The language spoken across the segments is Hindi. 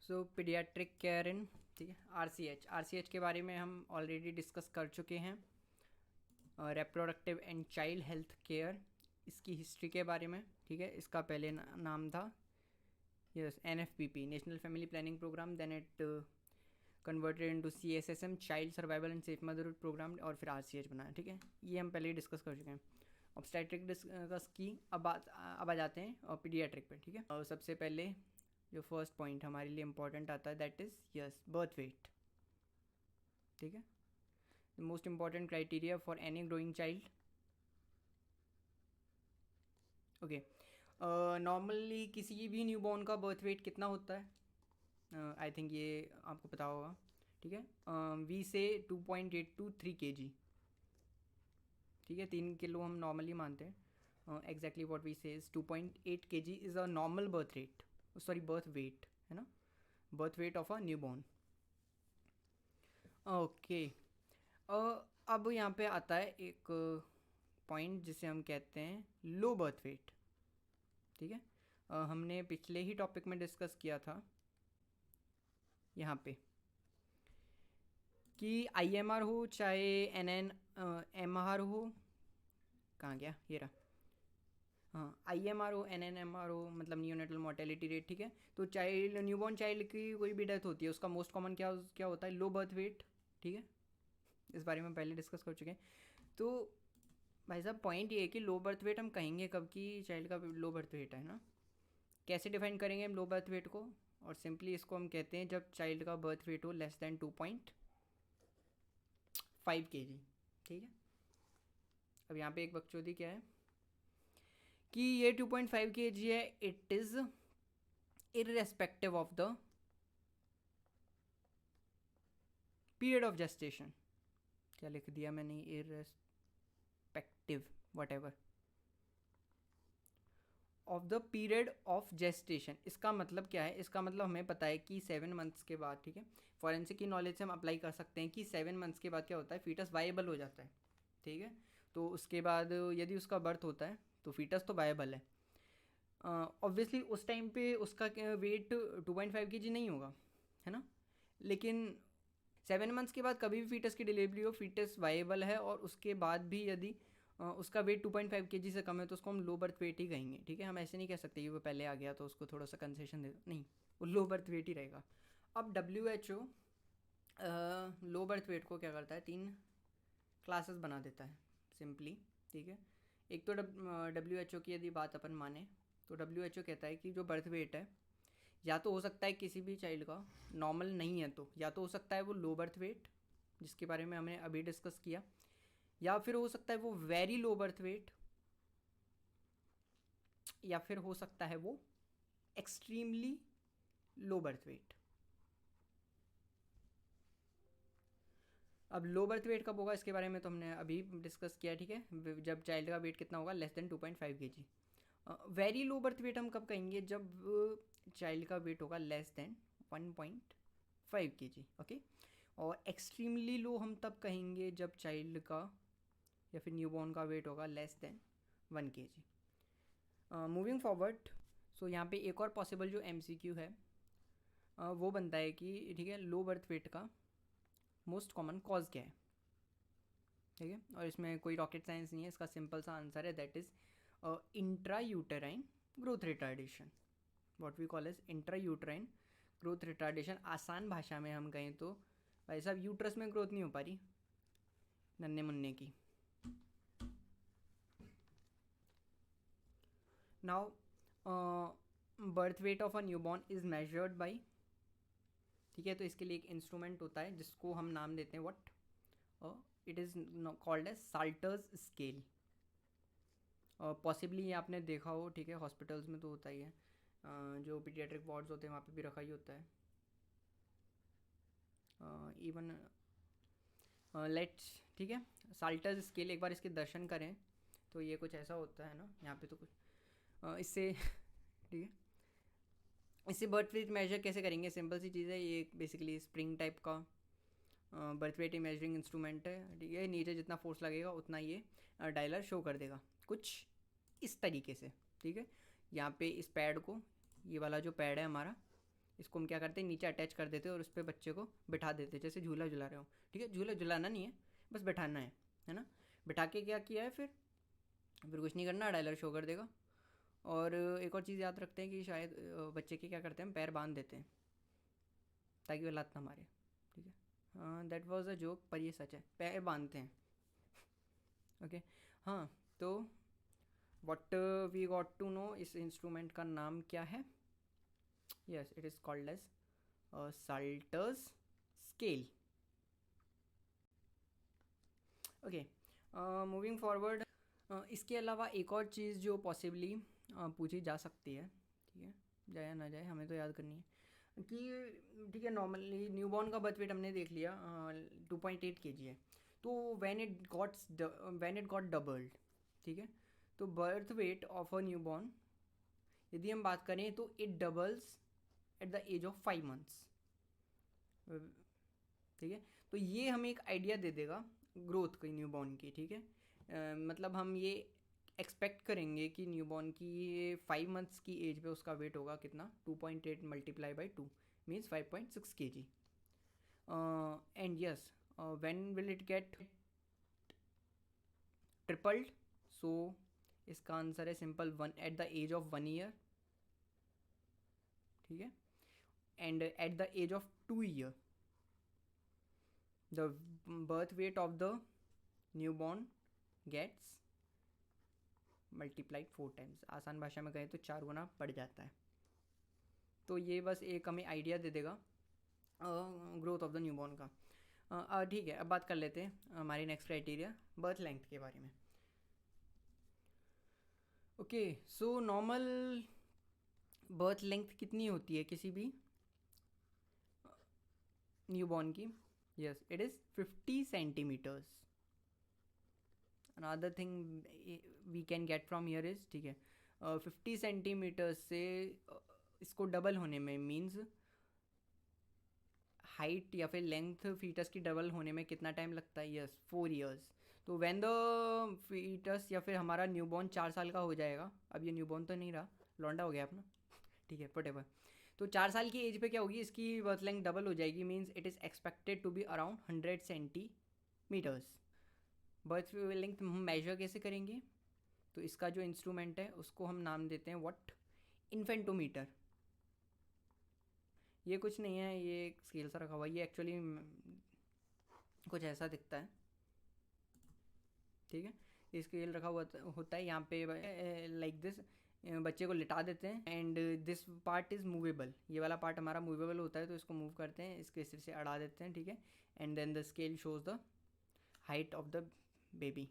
सो पीडियाट्रिक केयर इन, ठीक है, आरसीएच के बारे में हम ऑलरेडी डिस्कस कर चुके हैं। Reproductive and child health care, इसकी हिस्ट्री के बारे में, ठीक है। इसका पहले नाम था yes NFPP, national family planning programme, then it converted into CSSM, child survival and safe motherhood programme, और फिर आरसीएच बनाया, ठीक है। ये हम पहले ही डिस्कस कर चुके हैं। ऑब्स्टेट्रिक डिस्कस की, अब आ जाते हैं और पीडियाट्रिक पे, ठीक है। और सबसे पहले जो फर्स्ट पॉइंट हमारे लिए इंपॉर्टेंट आता है that is yes birth weight, ठीक है। The most important criteria for any growing child. Okay, normally किसी भी न्यूबॉर्न का बर्थ वेट कितना होता है? आई थिंक ये आपको पता होगा, ठीक है। वी से 2.8 to 3 kg, ठीक है। 3 किलो हम नॉर्मली मानते हैं। एग्जैक्टली व्हाट वी से is 2.8 kg is a normal birth rate, sorry birth weight, है ना, birth weight of a newborn. Okay, अब यहाँ पे आता है एक पॉइंट जिसे हम कहते हैं लो बर्थ वेट, ठीक है। हमने पिछले ही टॉपिक में डिस्कस किया था यहाँ पे कि आईएमआर हो चाहे एनएनएमआर हो, कहाँ गया ये रहा, हाँ आईएमआर हो एनएनएमआर हो, मतलब न्यूनेटल मोर्टेलिटी रेट, ठीक है। तो चाइल्ड न्यूबॉर्न चाइल्ड की कोई भी डेथ होती है उसका मोस्ट कॉमन क्या क्या होता है? लो बर्थ वेट, ठीक है। इस बारे में पहले डिस्कस कर चुके हैं। तो भाई साहब पॉइंट ये है कि लो बर्थ वेट हम कहेंगे कब की चाइल्ड का लो बर्थ वेट है ना, कैसे डिफाइन करेंगे हम लो बर्थ वेट को? और सिंपली इसको हम कहते हैं जब चाइल्ड का बर्थ वेट हो लेस देन 2.5 kg, ठीक है। अब यहाँ पे एक बकचोदी क्या है कि ये 2.5 kg है, it is irrespective of the period of gestation. क्या लिख दिया मैंने? Irrespective what ever of the period of gestation. इसका मतलब क्या है? इसका मतलब हमें पता है कि 7 मंथ्स के बाद, ठीक है, फॉरेंसिक की नॉलेज से हम अप्लाई कर सकते हैं कि 7 मंथ्स के बाद क्या होता है, फीटस वाइबल हो जाता है, ठीक है। तो उसके बाद यदि उसका बर्थ होता है तो फीटस तो वाइबल है। ऑब्वियसली उस टाइम पे उसका वेट 2.5 kg नहीं होगा, है ना। लेकिन 7 मंथ्स के बाद कभी भी फीटस की डिलीवरी हो, फीटस वाइबल है, और उसके बाद भी यदि उसका वेट 2.5 kg से कम है तो उसको हम लो बर्थ वेट ही कहेंगे, ठीक है। हम ऐसे नहीं कह सकते कि वो पहले आ गया तो उसको थोड़ा सा कंसेशन दे दो, नहीं, वो लो बर्थ वेट ही रहेगा। अब WHO लो बर्थ वेट को क्या करता है, 3 क्लासेस बना देता है सिंपली, ठीक है। एक तो WHO की यदि बात अपन माने तो WHO कहता है कि जो बर्थ वेट है या तो हो सकता है किसी भी चाइल्ड का नॉर्मल नहीं है, तो या तो हो सकता है वो लो बर्थ वेट जिसके बारे में हमने अभी डिस्कस किया, या फिर हो सकता है वो वेरी लो बर्थ वेट, या फिर हो सकता है वो एक्सट्रीमली लो बर्थ वेट। अब लो बर्थ वेट कब होगा इसके बारे में तो हमने अभी डिस्कस किया, ठीक है, जब चाइल्ड का वेट कितना होगा, less then 2.5 kg। Very low birth weight हम कब कहेंगे? जब चाइल्ड का वेट होगा लेस देन 1.5 kg, ओके। और एक्सट्रीमली लो हम तब कहेंगे जब चाइल्ड का या फिर न्यूबॉर्न का वेट होगा less than 1 kg। Moving forward, so यहाँ पे एक और पॉसिबल जो MCQ है वो बनता है कि, ठीक है, लो बर्थ वेट का मोस्ट कॉमन कॉज क्या है, ठीक है। और इसमें कोई रॉकेट साइंस नहीं है, इसका सिंपल सा आंसर है that is intra uterine growth retardation, what we call as intra uterine growth retardation. आसान भाषा में हम कहें तो भाई साहब यूट्रस में ग्रोथ नहीं हो पा रही नन्हे मुन्ने की। Now birth weight of a newborn is measured by, ठीक है, तो इसके लिए एक इंस्ट्रूमेंट होता है जिसको हम नाम देते हैं what, it is called as Salter's scale. Possibly ये आपने देखा हो, ठीक है, हॉस्पिटल्स में तो होता ही है, जो पीडियाट्रिक वार्ड्स होते हैं वहाँ पे भी रखा ही होता है। इवन लेट्स, ठीक है, साल्टर्स स्केल एक बार इसके दर्शन करें तो ये कुछ ऐसा होता है ना, यहाँ पे तो कुछ इससे ठीक है, इससे बर्थ वेट मेजर कैसे करेंगे? सिंपल सी चीज़ है, ये बेसिकली स्प्रिंग टाइप का बर्थ वेट मेजरिंग इंस्ट्रूमेंट है, ठीक है। नीचे जितना फोर्स लगेगा उतना ये डायलर शो कर देगा कुछ इस तरीके से, ठीक है। यहाँ पे इस पैड को, ये वाला जो पैड है हमारा, इसको हम क्या करते हैं, नीचे अटैच कर देते हैं और उस पर बच्चे को बिठा देते हैं, जैसे झूला झुला रहे हो, ठीक है। झूला झुलाना नहीं है, बस बैठाना है ना। बिठा के क्या किया है, फिर कुछ नहीं करना, डायलर शो कर देगा। और एक और चीज़ याद रखते हैं कि शायद बच्चे के क्या करते हैं, पैर बांध देते हैं ताकि वो लात ना मारे, ठीक है। हाँ, दैट वाज अ जोक, पर ये सच है, पैर बांधते हैं। ओके, हाँ। तो what we got to know, इस इंस्ट्रूमेंट का नाम क्या है? Yes, it is called as Salter's scale. Okay, moving forward, इसके अलावा एक और चीज़ जो पॉसिबली पूछी जा सकती है, ठीक है, जाए या ना जाए हमें तो याद करनी है कि, ठीक है, नॉर्मली न्यूबॉर्न का बर्थ वेट हमने देख लिया 2.8 kg है। तो व्हेन इट गॉट डबल्ड, ठीक है, तो birth weight of a newborn यदि हम बात करें तो it doubles at the age of 5 months, ठीक है। तो ये हमें एक आइडिया दे देगा ग्रोथ की न्यूबॉर्न की, ठीक है। मतलब हम ये एक्सपेक्ट करेंगे कि न्यूबॉर्न की 5 months की एज पे उसका वेट होगा कितना, 2.8 multiply by 2 means 5.6 kg। And yes, when will it get tripled? So इसका आंसर है simple, one at the age of 1 year, ठीक है। And at the age of 2 year the birth weight of the newborn gets multiplied 4 times। आसान भाषा में कहें तो 4 गुना बढ़ जाता है। तो ये बस एक हमें आइडिया दे देगा ग्रोथ ऑफ द न्यूबॉर्न का। ठीक है, अब बात कर लेते हैं हमारी नेक्स्ट क्राइटेरिया, बर्थ लेंथ के बारे में। Okay, so normal birth length कितनी होती है किसी भी न्यूबॉर्न की? Yes, it is 50 centimeters। Another thing we can get from here is, ठीक है, 50 सेंटीमीटर्स से इसको डबल होने में मीन्स हाइट या फिर लेंथ फीटस की डबल होने में कितना टाइम लगता है? Yes, 4 years। तो व्हेन द फीटस या फिर हमारा न्यूबॉर्न 4 साल का हो जाएगा, अब ये न्यूबॉर्न तो नहीं रहा, लौंडा हो गया अपना, ठीक है, वटेवर। तो 4 साल की एज पे क्या होगी, इसकी बर्थ लेंथ डबल हो जाएगी, means it is expected to be around 100 centimeters। Birth length हम मेजर कैसे करेंगे? तो इसका जो इंस्ट्रूमेंट है उसको हम नाम देते हैं व्हाट, इन्फेंटोमीटर। ये कुछ नहीं है, ये एक स्केल सा रखा हुआ है, ये एक्चुअली कुछ ऐसा दिखता है, ठीक है। ये स्केल रखा हुआ होता है यहाँ पे लाइक दिस, बच्चे को लिटा देते हैं and this part is movable, ये वाला पार्ट हमारा मूवेबल होता है, तो इसको मूव करते हैं, इसके सिर से अड़ा देते हैं, ठीक है। And then the scale shows the height of the baby,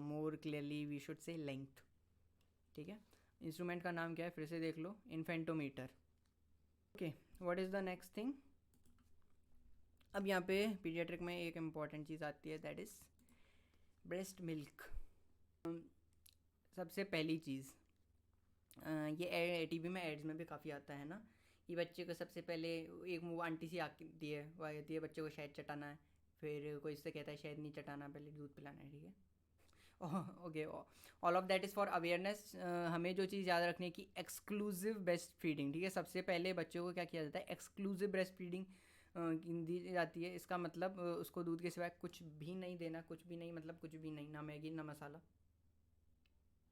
more clearly we should say length, ठीक है। इंस्ट्रूमेंट का नाम क्या है फिर से देख लो, infantometer. Okay, what is the next thing? अब यहाँ पे पीडियाट्रिक में एक इम्पॉर्टेंट चीज़ आती है, दैट इज़ ब्रेस्ट मिल्क। सबसे पहली चीज़, ये टीवी में एड्स में भी काफ़ी आता है ना, कि बच्चे को सबसे पहले एक मुँह आंटी सी आती है, वो आती है बच्चे को शहद चटाना है, फिर कोई इससे कहता है शहद नहीं चटाना, पहले दूध पिलाना है, ठीक है। Okay, all of that is for awareness. हमें जो चीज़ याद रखनी है कि एक्सक्लूसिव ब्रेस्ट फीडिंग, ठीक है, सबसे पहले बच्चों को क्या किया जाता है, एक्सक्लूसिव ब्रेस्ट फीडिंग दी जाती है। इसका मतलब उसको दूध के सिवाय कुछ भी नहीं देना, कुछ भी नहीं मतलब कुछ भी नहीं, ना मैगी ना मसाला,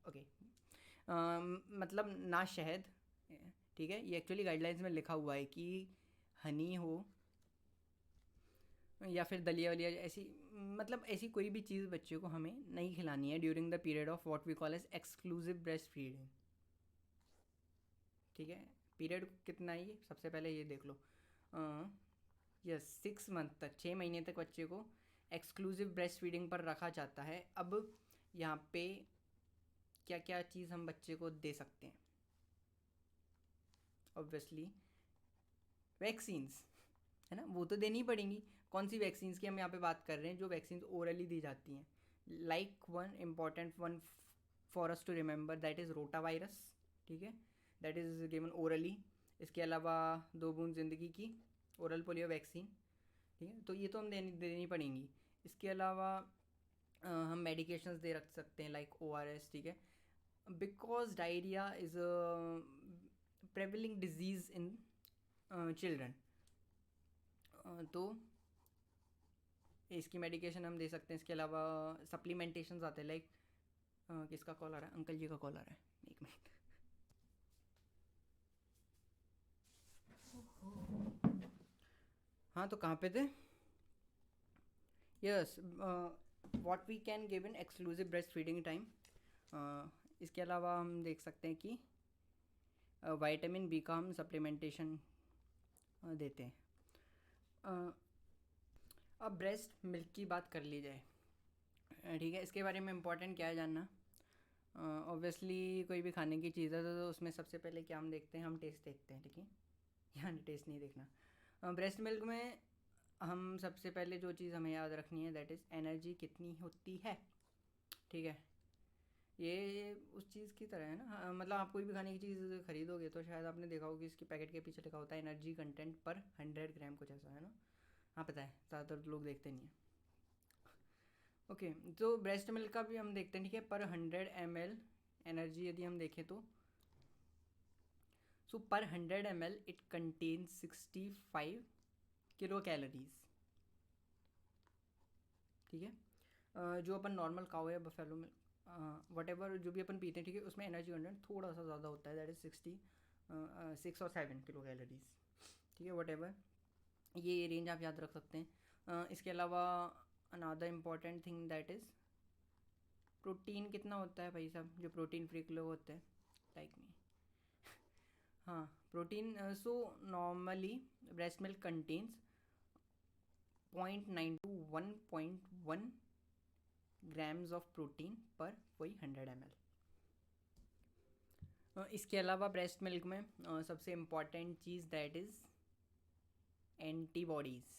ओके, मतलब ना शहद, ठीक है। ये एक्चुअली गाइडलाइंस में लिखा हुआ है कि हनी हो या फिर दलिया वलिया ऐसी, मतलब ऐसी कोई भी चीज़ बच्चे को हमें नहीं खिलानी है during the period of what we call as exclusive breast feeding, ठीक है। पीरियड कितना है ये, सबसे पहले ये देख लो, यस, 6 month तक, 6 महीने तक बच्चे को एक्सक्लूसिव ब्रेस्ट फीडिंग पर रखा जाता है। अब यहाँ पे क्या क्या चीज़ हम बच्चे को दे सकते हैं? ऑब्वियसली वैक्सीन्स, है ना, वो तो देनी ही पड़ेंगी। कौन सी वैक्सीन्स की हम यहाँ पे बात कर रहे हैं? जो वैक्सीन्स ओरली दी जाती हैं, like one important one for us to remember, that is rota virus, ठीक है, दैट इज़ गिवन ओरली। इसके अलावा 2 बूंद ज़िंदगी की ओरल पोलियो वैक्सीन, ठीक है, तो ये तो हम देनी पड़ेंगी। इसके अलावा हम मेडिकेशंस दे रख सकते हैं लाइक ORS, ठीक है, because diarrhoea is a prevailing disease in children. तो इसकी मेडिकेशन हम दे सकते हैं। इसके अलावा सप्लीमेंटेशन आते हैं, लाइक किसका कॉल आ रहा है? अंकल जी का कॉल आ रहा है, एक मिनट। हाँ, तो कहाँ पे थे? Yes, what we can give in exclusive breast feeding time. इसके अलावा हम देख सकते हैं कि विटामिन बी का हम सप्लीमेंटेशन देते हैं। अब ब्रेस्ट मिल्क की बात कर ली जाए, ठीक है। इसके बारे में इम्पोर्टेंट क्या है जानना? ऑब्वियसली कोई भी खाने की चीज़ है तो उसमें सबसे पहले क्या हम देखते हैं? हम टेस्ट देखते हैं, ठीक है। यहाँ टेस्ट नहीं देखना। ब्रेस्ट मिल्क में हम सबसे पहले जो चीज़ हमें याद रखनी है, दैट इज़ एनर्जी कितनी होती है, ठीक है। ये उस चीज़ की तरह है ना, मतलब आप कोई भी खाने की चीज़ खरीदोगे तो शायद आपने देखा होगा कि इसकी पैकेट के पीछे लिखा होता है एनर्जी कंटेंट पर 100 ग्राम, कुछ ऐसा है ना। हाँ, पता है, ज़्यादातर लोग देखते नहीं हैं। ओके, तो ब्रेस्ट मिल्क का भी हम देखते हैं, ठीक है। पर 100 ml एनर्जी यदि हम देखें तो सो पर 100 ml it contains 65 kilo calories, ठीक है। जो अपन नॉर्मल काओ या बफेलो मिल्क वट एवर जो भी अपन पीते हैं, ठीक है, उसमें एनर्जी कंटेंट थोड़ा सा ज़्यादा होता है, दैट इज़ 6 और 7 किलो कैलोरीज, ठीक है। वट एवर, ये रेंज आप याद रख सकते हैं। इसके अलावा another important thing that is protein कितना होता है भाई साहब, जो प्रोटीन फ्री लोग होते हैं लाइक मी। हाँ, protein, so normally breast milk contains 0.9 to 1.1 grams of protein पर वही 100 ml। इसके अलावा ब्रेस्ट मिल्क में सबसे important cheese that is antibodies,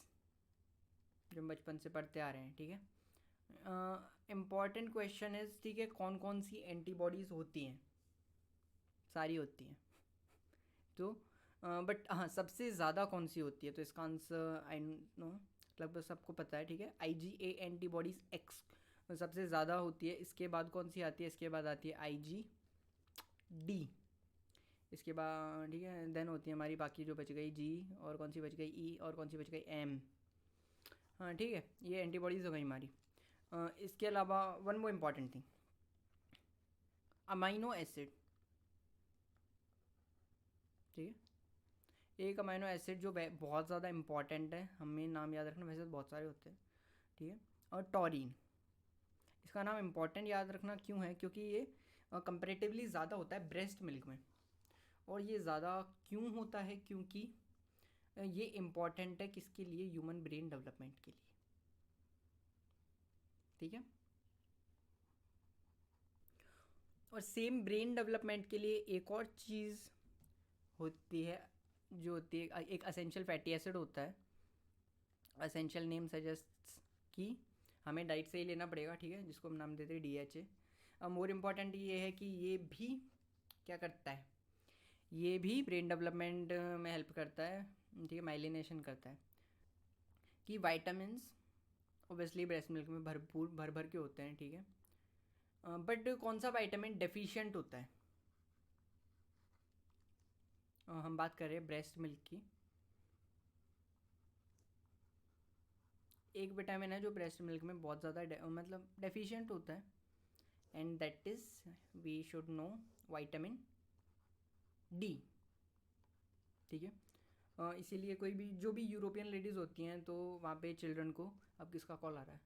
जो हम बचपन से पढ़ते आ रहे हैं, ठीक है। इम्पॉर्टेंट क्वेश्चन इज़, ठीक है, कौन कौन सी एंटीबॉडीज़ होती हैं? सारी होती हैं, तो बट हाँ, सबसे ज़्यादा कौन सी होती है? तो इसका आंसर आई नो लगभग सबको पता है, ठीक है। IgA एंटीबॉडीज़ एक्स सबसे ज़्यादा होती है। इसके बाद कौन सी आती है? इसके बाद आती है IgD। इसके बाद, ठीक है, देन होती है हमारी बाकी जो बच गई G, और कौन सी बच गई E, और कौन सी बच गई M। हाँ, ठीक है, ये एंटीबॉडीज़ हो गई हमारी। इसके अलावा one more important thing, amino acid, ठीक है। एक अमाइनो एसिड जो बहुत ज़्यादा इंपॉर्टेंट है, हमें नाम याद रखना, वैसे तो बहुत सारे होते हैं, ठीक है। और टॉरिन, इसका नाम इम्पॉर्टेंट याद रखना क्यों है? क्योंकि ये कंपेरेटिवली ज़्यादा होता है ब्रेस्ट मिल्क में। और ये ज़्यादा क्यों होता है? क्योंकि ये इम्पॉर्टेंट है किसके लिए? ह्यूमन ब्रेन डेवलपमेंट के लिए, ठीक है। और सेम ब्रेन डेवलपमेंट के लिए एक और चीज़ होती है, जो होती है एक असेंशियल फैटी एसिड होता है। असेंशियल नेम सजेस्ट कि हमें डाइट से ही लेना पड़ेगा, ठीक है, जिसको हम नाम देते हैं DHA। अब मोर इम्पॉर्टेंट ये है कि ये भी क्या करता है? ये भी ब्रेन डेवलपमेंट में हेल्प करता है, ठीक है, माइलिनेशन करता है। कि वाइटामस ओबियसली ब्रेस्ट मिल्क में भरपूर भर भर के होते हैं, ठीक है। बट कौन सा वाइटामिन डेफिशिएंट होता है? हम बात कर रहे हैं ब्रेस्ट मिल्क की। एक विटामिन है जो ब्रेस्ट मिल्क में बहुत ज़्यादा मतलब डेफिशिएंट होता है, and that is, we should know, vitamin D, ठीक है। इसीलिए कोई भी जो भी यूरोपियन लेडीज़ होती हैं तो वहाँ पे चिल्ड्रन को, अब किसका कॉल आ रहा है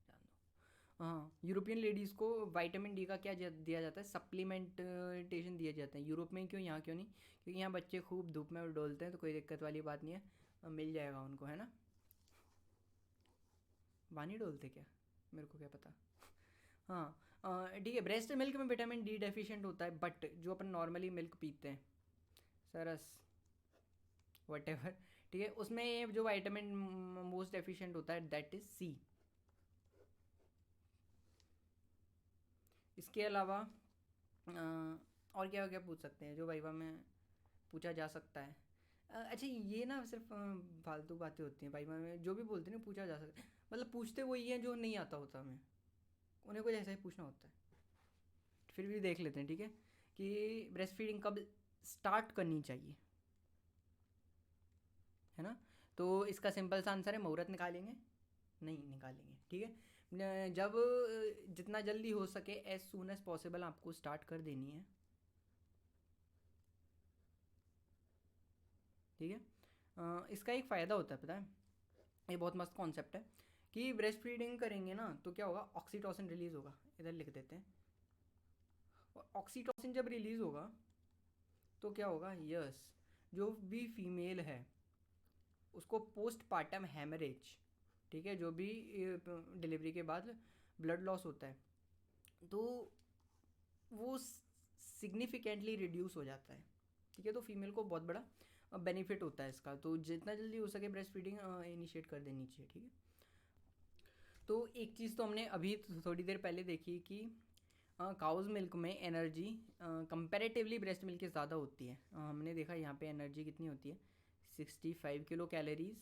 जान दो। हाँ, यूरोपियन लेडीज़ को विटामिन D का क्या दिया जाता है? सप्लीमेंटेशन दिया जाता है। यूरोप में क्यों, यहाँ क्यों नहीं? क्योंकि यहाँ बच्चे खूब धूप में डोलते हैं, तो कोई दिक्कत वाली बात नहीं है, मिल जाएगा उनको, है ना। वहाँ नहीं डोलते क्या? मेरे को क्या पता। हाँ, ठीक है, ब्रेस्ट मिल्क में विटामिन D डेफिशिएंट होता है, बट जो अपन नॉर्मली मिल्क पीते हैं, सरस वट एवर, ठीक है, उसमें जो विटामिन मोस्ट डेफिशिएंट होता है दैट इज़ C। इसके अलावा और क्या क्या पूछ सकते हैं जो वाइवा में पूछा जा सकता है? अच्छा, ये ना सिर्फ फालतू बातें होती हैं वाइवा में, जो भी बोलते हैं ना पूछा जा सकता है, मतलब पूछते वही हैं जो नहीं आता होता हमें, उन्हें कुछ ऐसा ही पूछना होता है। फिर भी देख लेते हैं, ठीक है, कि ब्रेस्ट फीडिंग कब स्टार्ट करनी चाहिए। तो इसका सिंपल सा आंसर है मुहूर्त निकालेंगे, नहीं निकालेंगे, ठीक है। जब जितना जल्दी हो सके एज सून एज पॉसिबल आपको स्टार्ट कर देनी है, ठीक है। इसका एक फ़ायदा होता है, पता है, ये बहुत मस्त कॉन्सेप्ट है कि ब्रेस्ट फीडिंग करेंगे ना तो क्या होगा, ऑक्सीटोसिन रिलीज़ होगा, इधर लिख देते हैं। और ऑक्सीटोसिन जब रिलीज़ होगा तो क्या होगा, यस, जो भी फीमेल है उसको पोस्ट पार्टम हैमरेज, ठीक है, जो भी डिलीवरी के बाद ब्लड लॉस होता है तो वो सिग्निफिकेंटली रिड्यूस हो जाता है, ठीक है। तो फीमेल को बहुत बड़ा बेनिफिट होता है इसका, तो जितना जल्दी हो सके ब्रेस्ट फीडिंग इनिशिएट कर देनी चाहिए, ठीक है। तो एक चीज़ तो हमने अभी थोड़ी देर पहले देखी कि काउज मिल्क में एनर्जी कंपैरेटिवली ब्रेस्ट मिल्क की ज़्यादा होती है। हमने देखा यहाँ पे एनर्जी कितनी होती है, 65 किलो कैलोरीज,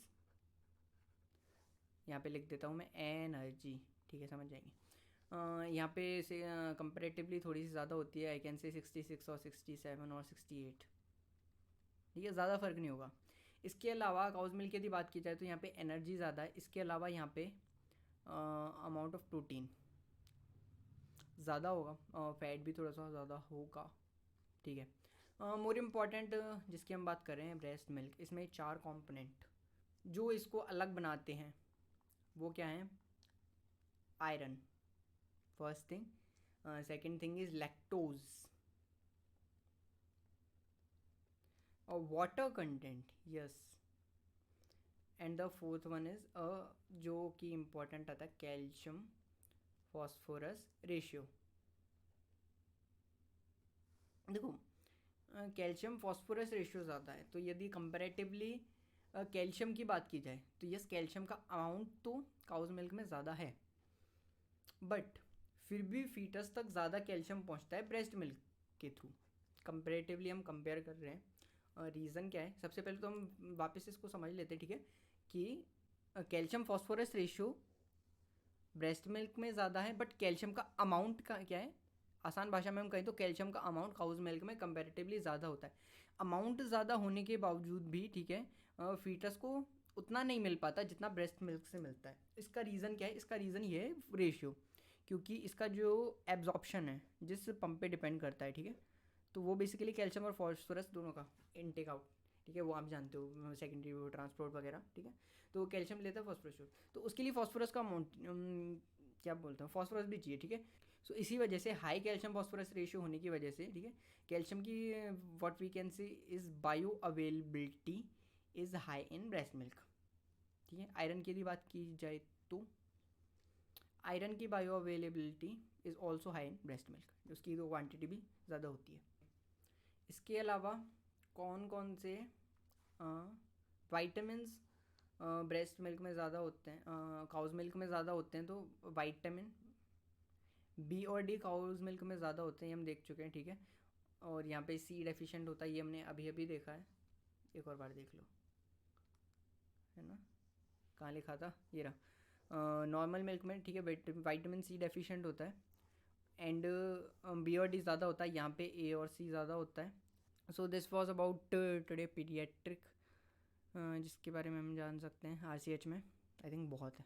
यहाँ पे लिख देता हूँ मैं एनर्जी, ठीक है, समझ जाएंगे। यहाँ पे से कंपैरेटिवली थोड़ी सी ज़्यादा होती है, आई कैन से 66 और 67 और 68, ठीक है, ज़्यादा फ़र्क नहीं होगा। इसके अलावा काउज मिल्क की यदि बात की जाए तो यहाँ पे एनर्जी ज़्यादा है, इसके अलावा यहाँ पे अमाउंट ऑफ प्रोटीन ज़्यादा होगा, फैट भी थोड़ा सा ज़्यादा होगा, ठीक है। मोर इम्पॉर्टेंट जिसकी हम बात कर रहे हैं ब्रेस्ट मिल्क, इसमें 4 कंपोनेंट जो इसको अलग बनाते हैं वो क्या हैं, iron first thing, second thing is lactose और water content, yes, and the fourth one is जो कि इम्पॉर्टेंट आता है कैल्शियम फॉस्फोरस रेशियो। देखो कैल्शियम फॉस्फोरस रेशियो ज़्यादा है, तो यदि कंपैरेटिवली कैल्शियम की बात की जाए तो यस कैल्शियम का अमाउंट तो काउज मिल्क में ज़्यादा है, बट फिर भी फीटस तक ज़्यादा कैल्शियम पहुंचता है ब्रेस्ट मिल्क के थ्रू, कंपैरेटिवली हम कंपेयर कर रहे हैं। रीज़न क्या है, सबसे पहले तो हम वापस इसको समझ लेते हैं, ठीक है, कि calcium phosphorus ratio breast milk में ज़्यादा है, बट कैल्शियम का अमाउंट का क्या है, आसान भाषा में हम कहें तो कैल्शियम का अमाउंट काउज मिल्क में कंपैरेटिवली ज़्यादा होता है। अमाउंट ज़्यादा होने के बावजूद भी, ठीक है, फीटस को उतना नहीं मिल पाता जितना ब्रेस्ट मिल्क से मिलता है। इसका रीज़न क्या है, इसका रीज़न ये है रेशियो, क्योंकि इसका जो एब्जॉर्प्शन है जिस पंप पे डिपेंड करता है, ठीक है, तो वो बेसिकली कैल्शियम और फॉस्फोरस दोनों का इनटेक आउट, ठीक है, वो आप जानते हो सेकेंडरी वो ट्रांसपोर्ट वगैरह, ठीक है। तो कैल्शियम लेता है फॉस्फोरस, तो उसके लिए फॉस्फोरस का अमाउंट क्या बोलते हैं, फॉस्फोरस भी चाहिए, ठीक है। सो इसी वजह से हाई कैल्शियम फॉस्फोरस रेशियो होने की वजह से, ठीक है, कैल्शियम की what we can say is bioavailability is high in breast milk, ठीक है। आयरन की यदि बात की जाए तो आयरन की bio availability is also high in breast milk, उसकी तो क्वान्टिटी भी ज़्यादा होती है। इसके अलावा कौन कौन से वाइटामस ब्रेस्ट मिल्क में ज़्यादा होते हैं, काउज मिल्क में ज़्यादा होते हैं, तो वाइटामिन बी और डी काउज मिल्क में ज़्यादा होते हैं, ये हम देख चुके हैं, ठीक है। और यहाँ पे सी डेफिशिएंट होता है, ये हमने अभी अभी देखा है, एक और बार देख लो, है ना, कहाँ लिखा था, ये रहा, नॉर्मल मिल्क में, ठीक है, वाइटामिन सी डेफिशिएंट होता है, एंड बी और डी ज़्यादा होता है, यहाँ पे ए और सी ज़्यादा होता है। So this was about today paediatric, जिसके बारे में हम जान सकते हैं RCH में, आई थिंक बहुत है।